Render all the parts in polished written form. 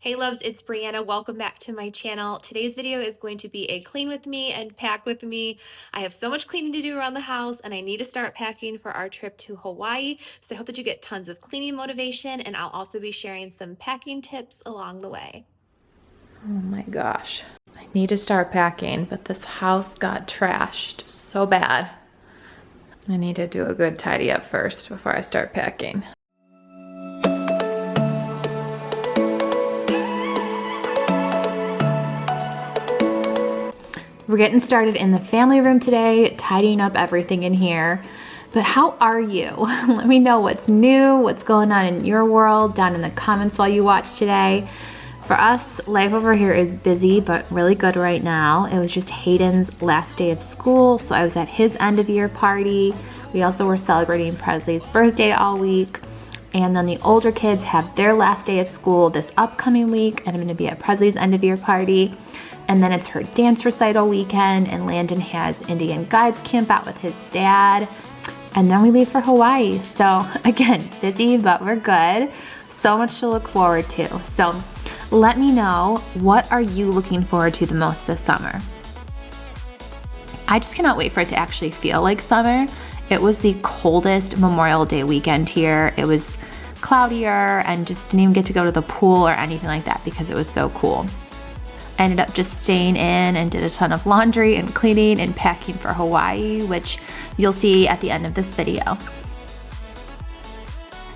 Hey loves, it's Brianna. Welcome back to my channel. Today's video is going to be a clean with me and pack with me. I have so much cleaning to do around the house and I need to start packing for our trip to Hawaii. So I hope that you get tons of cleaning motivation, and I'll also be sharing some packing tips along the way. Oh my gosh. I need to start packing, but this house got trashed so bad. I need to do a good tidy up first before I start packing. We're getting started in the family room today, tidying up everything in here. But how are you? Let me know what's new, what's going on in your world down in the comments while you watch today. For us, life over here is busy, but really good right now. It was just Hayden's last day of school, so I was at his end of year party. We also were celebrating Presley's birthday all week. And then the older kids have their last day of school this upcoming week, and I'm gonna be at Presley's end of year party. And then it's her dance recital weekend, and Landon has Indian Guides camp out with his dad. And then we leave for Hawaii. So again, busy, but we're good. So much to look forward to. So let me know, what are you looking forward to the most this summer? I just cannot wait for it to actually feel like summer. It was the coldest Memorial Day weekend here. It was cloudier and just didn't even get to go to the pool or anything like that because it was so cool. I ended up just staying in and did a ton of laundry and cleaning and packing for Hawaii, which you'll see at the end of this video.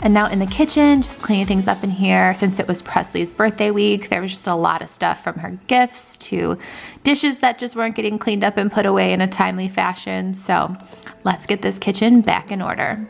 And now in the kitchen, just cleaning things up in here. Since it was Presley's birthday week, there was just a lot of stuff, from her gifts to dishes that just weren't getting cleaned up and put away in a timely fashion. So let's get this kitchen back in order.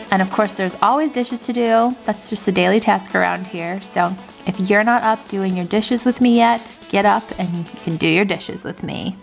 And of course, there's always dishes to do. That's just a daily task around here. So if you're not up doing your dishes with me yet, get up and you can do your dishes with me.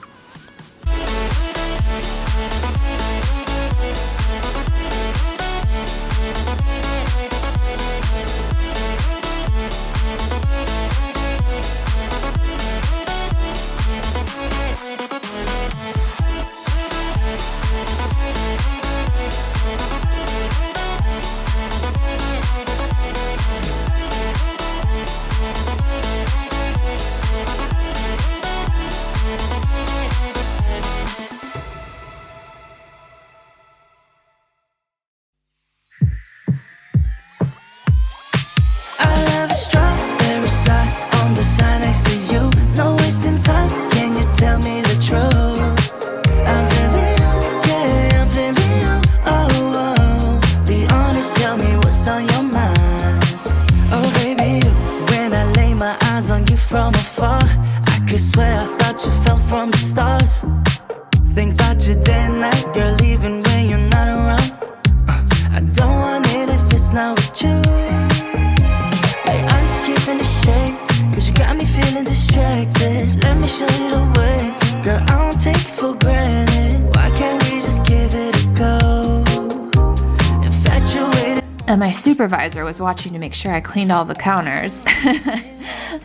From afar, I could swear I thought you fell from the stars. Think about you day and night, girl, even when you're not around. I don't want it if it's not with you. Hey, I'm just keeping it straight, cause you got me feeling distracted. Let me show you the way, girl, I don't take it for granted. Why can't we just give it a go? Infatuated. And my supervisor was watching to make sure I cleaned all the counters.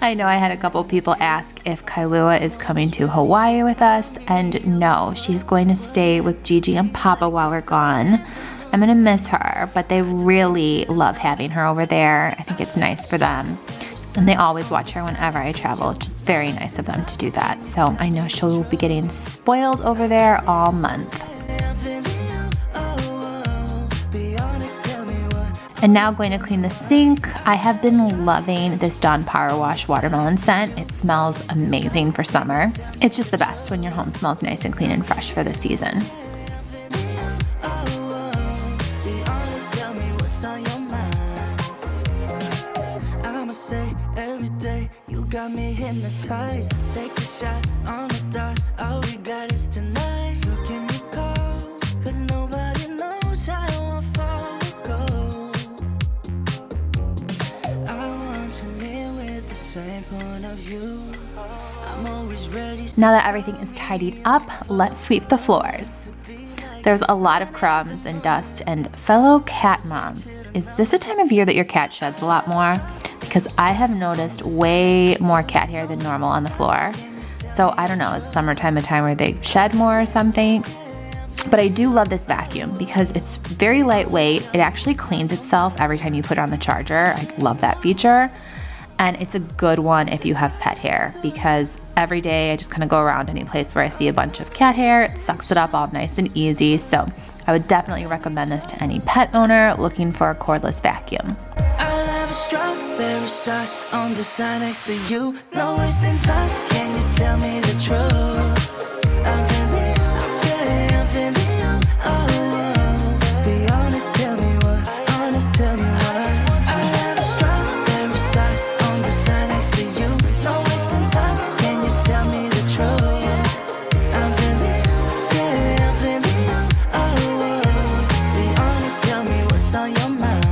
I know I had a couple people ask if Kailua is coming to Hawaii with us, and no, she's going to stay with Gigi and Papa while we're gone. I'm gonna miss her, but they really love having her over there. I think it's nice for them. And they always watch her whenever I travel. It's just very nice of them to do that. So I know she'll be getting spoiled over there all month. And now going to clean the sink. I have been loving this Dawn Power Wash watermelon scent. It smells amazing for summer. It's just the best when your home smells nice and clean and fresh for the season. every day, you got me hypnotized. Take a shot on the dot, all we got is tonight. So can you call? Cause nobody knows how far we go. I want you near with the same point of view. I'm always ready. Now that everything is tidied up, let's sweep the floors. There's a lot of crumbs and dust, and fellow cat moms, is this a time of year that your cat sheds a lot more? Because I have noticed way more cat hair than normal on the floor. So I don't know, is summertime a time where they shed more or something? But I do love this vacuum because it's very lightweight. It actually cleans itself every time you put it on the charger. I love that feature. And it's a good one if you have pet hair, because every day I just kind of go around any place where I see a bunch of cat hair. It sucks it up all nice and easy. So I would definitely recommend this to any pet owner looking for a cordless vacuum. I'll have a strawberry side on the side next to you. No wasting time, can you tell me the truth? I'm feeling you, oh. Be honest, tell me what, honest, tell me what. I'll have a strawberry side on the side next to you. No wasting time, can you tell me the truth? I'm feeling you, oh. Be honest, tell me what's on your mind.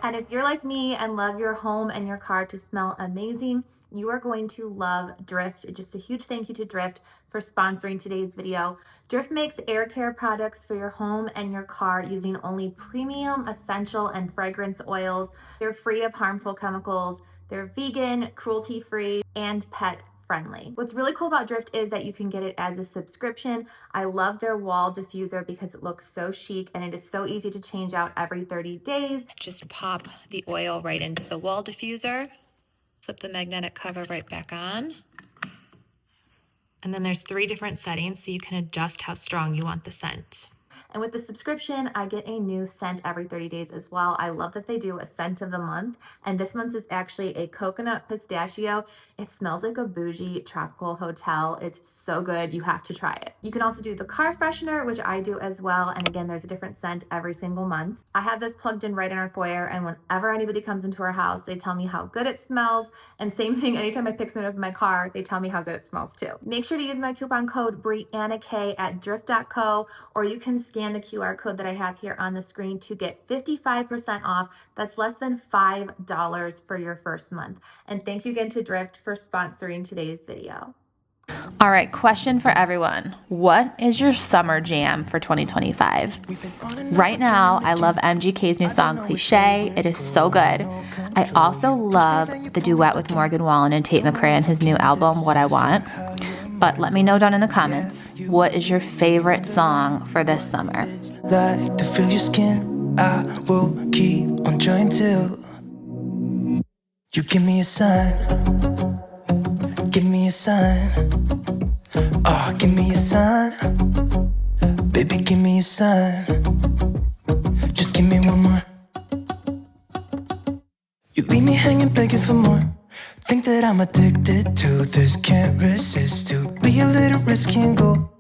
And if you're like me and love your home and your car to smell amazing, you are going to love Drift. Just a huge thank you to Drift for sponsoring today's video. Drift makes air care products for your home and your car using only premium, essential, and fragrance oils. They're free of harmful chemicals. They're vegan, cruelty-free, and pet friendly. What's really cool about Drift is that you can get it as a subscription. I love their wall diffuser because it looks so chic and it is so easy to change out every 30 days. Just pop the oil right into the wall diffuser, flip the magnetic cover right back on. And then there's 3 different settings so you can adjust how strong you want the scent. And with the subscription, I get a new scent every 30 days as well. I love that they do a scent of the month. And this month's is actually a coconut pistachio. It smells like a bougie tropical hotel. It's so good. You have to try it. You can also do the car freshener, which I do as well. And again, there's a different scent every single month. I have this plugged in right in our foyer. And whenever anybody comes into our house, they tell me how good it smells. And same thing, anytime I pick something up in my car, they tell me how good it smells too. Make sure to use my coupon code Brianna K at drift.co, or you can scan the QR code that I have here on the screen to get 55% off. That's less than $5 for your first month. And thank you again to Drift for sponsoring today's video. All right, question for everyone. What is your summer jam for 2025? Right now, I love MGK's new song, Cliché. It is so good. I also love the duet with Morgan Wallen and Tate McRae on his new album, What I Want. But let me know down in the comments, what is your favorite song for this summer? Like to feel your skin, I will keep on trying till you give me a sign. Give me a sign. Oh, give me a sign. Baby, give me a sign. Just give me one more. You leave me hanging, begging for more. Think that I'm addicted to this, can't resist to be a little risky and go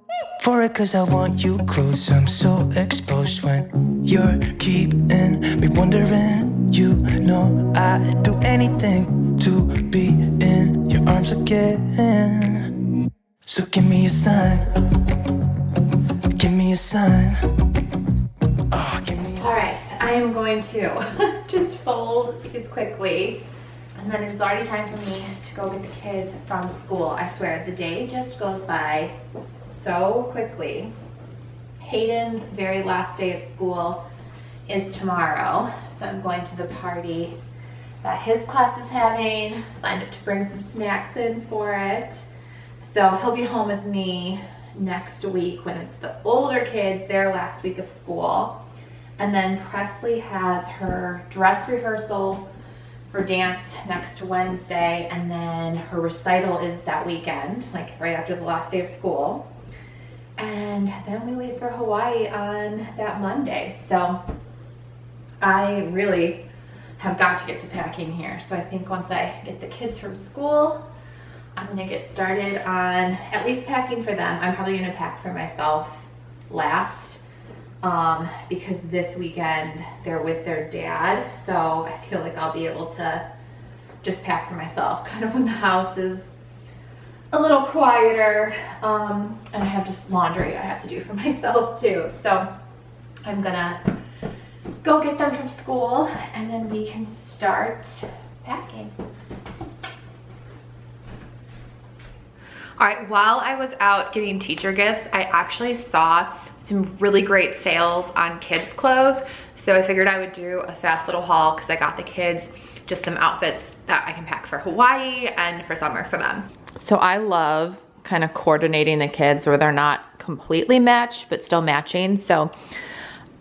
for it, cause I want you close. I'm so exposed when you're keeping me wondering. You know I'd do anything to be in your arms again. So give me a sign. Give me a sign. Oh, give me a sign. All right, I am going to just fold these quickly. And then it's already time for me to go get the kids from school. I swear, the day just goes by so quickly. Hayden's very last day of school is tomorrow. So I'm going to the party that his class is having. Signed up to bring some snacks in for it. So he'll be home with me next week when it's the older kids, their last week of school. And then Presley has her dress rehearsal for dance next Wednesday, and then her recital is that weekend, like right after the last day of school. And then we leave for Hawaii on that Monday. So I really have got to get to packing here. So I think once I get the kids from school, I'm gonna get started on at least packing for them. I'm probably gonna pack for myself last. because this weekend they're with their dad. So I feel like I'll be able to just pack for myself kind of when the house is a little quieter. And I have just laundry I have to do for myself too. So I'm gonna go get them from school and then we can start packing. All right, while I was out getting teacher gifts, I actually saw some really great sales on kids clothes. So I figured I would do a fast little haul because I got the kids just some outfits that I can pack for Hawaii and for summer for them. So I love kind of coordinating the kids where they're not completely matched, but still matching. So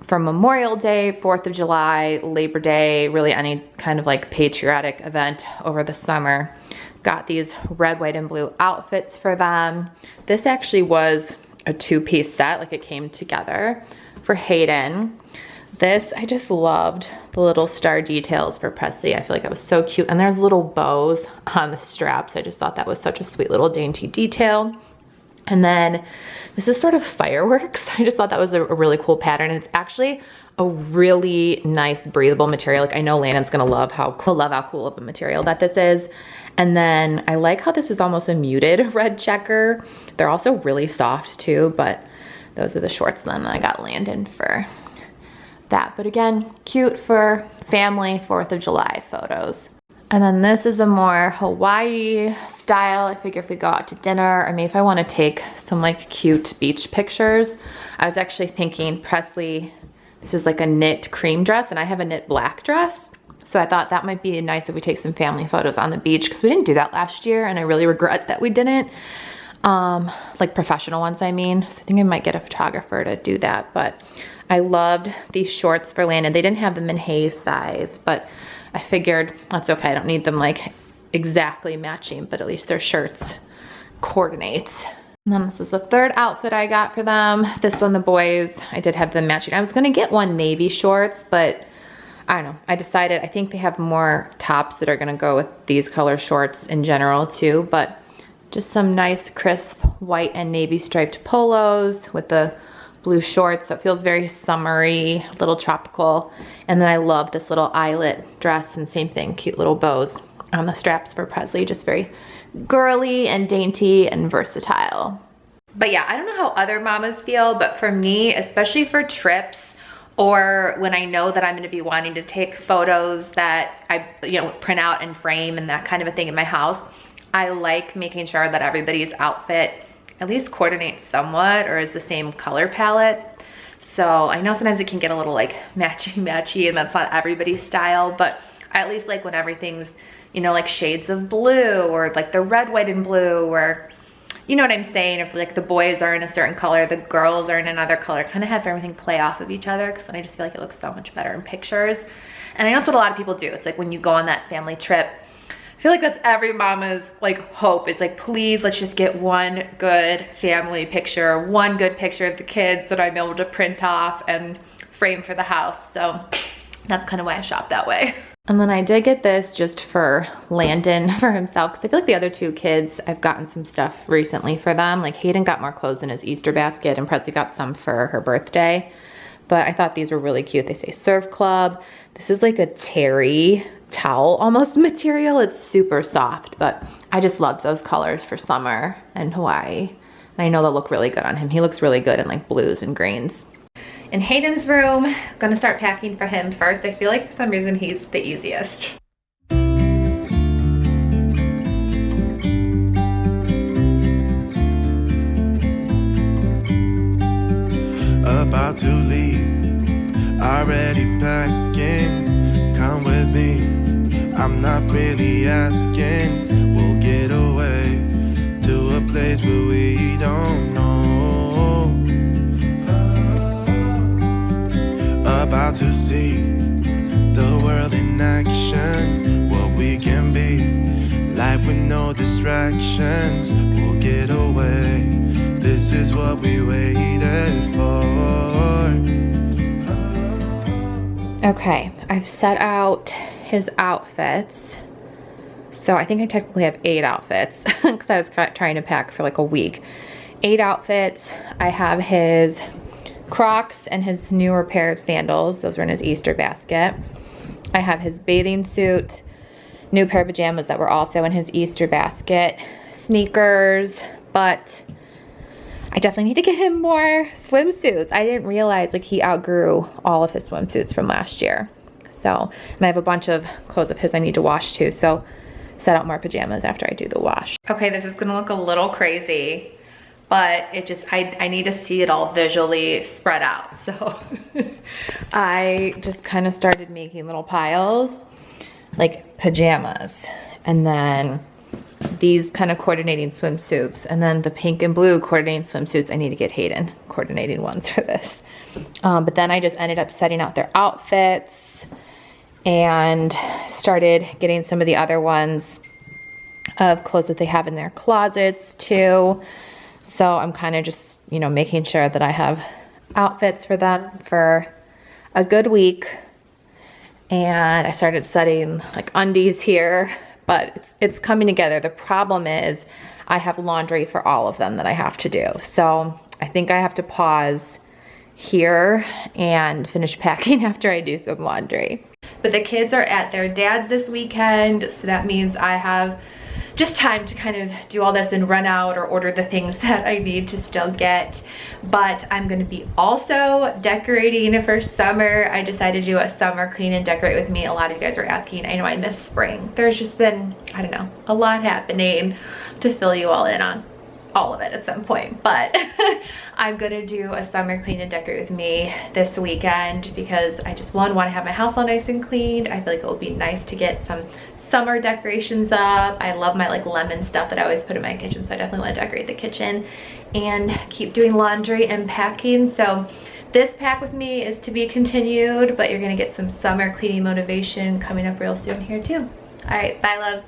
for Memorial Day, 4th of July, Labor Day, really any kind of like patriotic event over the summer, got these red, white, and blue outfits for them. This actually was a 2-piece set, like it came together for Hayden. This, I just loved the little star details for Presley. I feel like that was so cute. And there's little bows on the straps. I just thought that was such a sweet little dainty detail. And then this is sort of fireworks. I just thought that was a really cool pattern. And it's actually a really nice breathable material. Like I know Landon's gonna love how cool of a material that this is. And then I like how this is almost a muted red checker. They're also really soft too, but those are the shorts then I got Landon for that. But again, cute for family 4th of July photos. And then this is a more Hawaii style. I figure if we go out to dinner, or maybe if I want to take some like cute beach pictures. I was actually thinking Presley, this is like a knit cream dress and I have a knit black dress. So I thought that might be nice if we take some family photos on the beach because we didn't do that last year and I really regret that we didn't. Like professional ones, I mean. So I think I might get a photographer to do that. But I loved these shorts for Landon. They didn't have them in Hayes size, but I figured that's okay. I don't need them like exactly matching, but at least their shirts coordinate. And then this was the third outfit I got for them. This one, the boys, I did have them matching. I was gonna get one navy shorts, but I don't know. I decided, I think they have more tops that are gonna go with these color shorts in general too, but just some nice crisp white and navy striped polos with the blue shorts. So it feels very summery, a little tropical. And then I love this little eyelet dress and same thing, cute little bows on the straps for Presley. Just very girly and dainty and versatile. But yeah, I don't know how other mamas feel, but for me, especially for trips or when I know that I'm gonna be wanting to take photos that I print out and frame and that kind of a thing in my house, I like making sure that everybody's outfit at least coordinates somewhat or is the same color palette. So I know sometimes it can get a little like matchy and that's not everybody's style, but I at least like when everything's, like shades of blue or like the red, white, and blue, or you know what I'm saying? If like the boys are in a certain color, the girls are in another color, kind of have everything play off of each other because then I just feel like it looks so much better in pictures. And I know that's what a lot of people do. It's like when you go on that family trip, I feel like that's every mama's like hope. It's like, please, let's just get one good family picture, one good picture of the kids that I'm able to print off and frame for the house. So that's kind of why I shop that way. And then I did get this just for Landon for himself because I feel like the other two kids, I've gotten some stuff recently for them. Like Hayden got more clothes in his Easter basket and Presley got some for her birthday. But I thought these were really cute. They say Surf Club. This is like a terry towel almost material. It's super soft, but I just loved those colors for summer and Hawaii. And I know they'll look really good on him. He looks really good in like blues and greens. In Hayden's room, I'm gonna start packing for him first. I feel like for some reason he's the easiest. About to leave, already packing. Come with me, I'm not really asking. We'll get away to a place where we don't know. About to see the world in action, what we can be, life with no distractions. We'll get away, this is what we waited for. Okay, I've set out his outfits. So I think I technically have 8 outfits because I was trying to pack for like a week. 8 outfits. I have his Crocs and his newer pair of sandals. Those were in his Easter basket. I have his bathing suit, new pair of pajamas that were also in his Easter basket, sneakers, but I definitely need to get him more swimsuits. I didn't realize like he outgrew all of his swimsuits from last year. So, and I have a bunch of clothes of his I need to wash too. So set out more pajamas after I do the wash. Okay, this is gonna look a little crazy, but it just, I need to see it all visually spread out. So I just kind of started making little piles, like pajamas, and then these kind of coordinating swimsuits, and then the pink and blue coordinating swimsuits. I need to get Hayden coordinating ones for this. But then I just ended up setting out their outfits and started getting some of the other ones of clothes that they have in their closets too. So I'm kind of just, you know, making sure that I have outfits for them for a good week. And I started setting like undies here, but it's coming together. The problem is I have laundry for all of them that I have to do. So I think I have to pause here and finish packing after I do some laundry. But the kids are at their dad's this weekend, so that means I have just time to kind of do all this and run out or order the things that I need to still get. But I'm gonna be also decorating for summer. I decided to do a summer clean and decorate with me. A lot of you guys are asking. I know I missed spring. There's just been, I don't know, a lot happening to fill you all in on all of it at some point. But I'm gonna do a summer clean and decorate with me this weekend because I just want to have my house all nice and cleaned. I feel like it will be nice to get some summer decorations up. I love my like lemon stuff that I always put in my kitchen, so I definitely want to decorate the kitchen and keep doing laundry and packing. So this pack with me is to be continued, but you're gonna get some summer cleaning motivation coming up real soon here too. All right, bye loves.